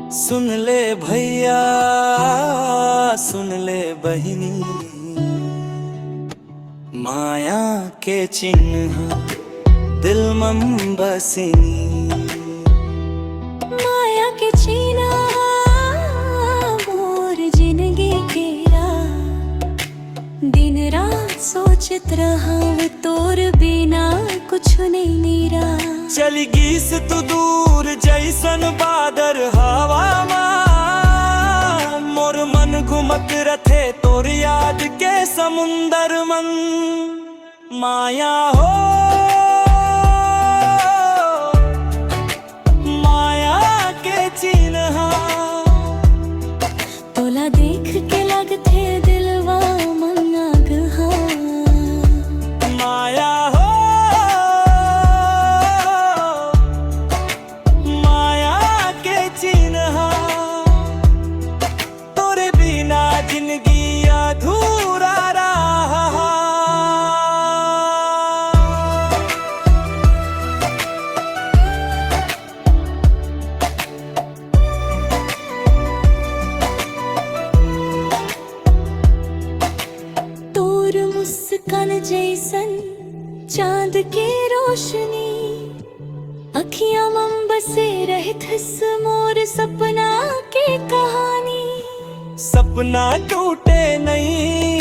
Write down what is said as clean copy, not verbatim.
सुन ले भैया सुन ले बहिनी, माया के चिन्ह दिल में बसिनी। माया के चिन्ह मोर जिंदगी केरा, दिन रात सोचत रहव तोर बिना कुछ नहीं नीरा। चली गीस तू दूर जैसन बादर हवा में, मोर मन घुमत रथे तोर याद के समुंदर मन। माया हो माया के चिन्ह, तोला देख के लगथे दिलवा मन अगहा। माया हो माया के चिन्ह, तोरे बिना जिंदगी अधूरा रहा। तोर मुस्कान जैसन चांद के रोशनी, अखियां मम बसे रहत हस मोर सपना के कहानी। सपना टूटे नहीं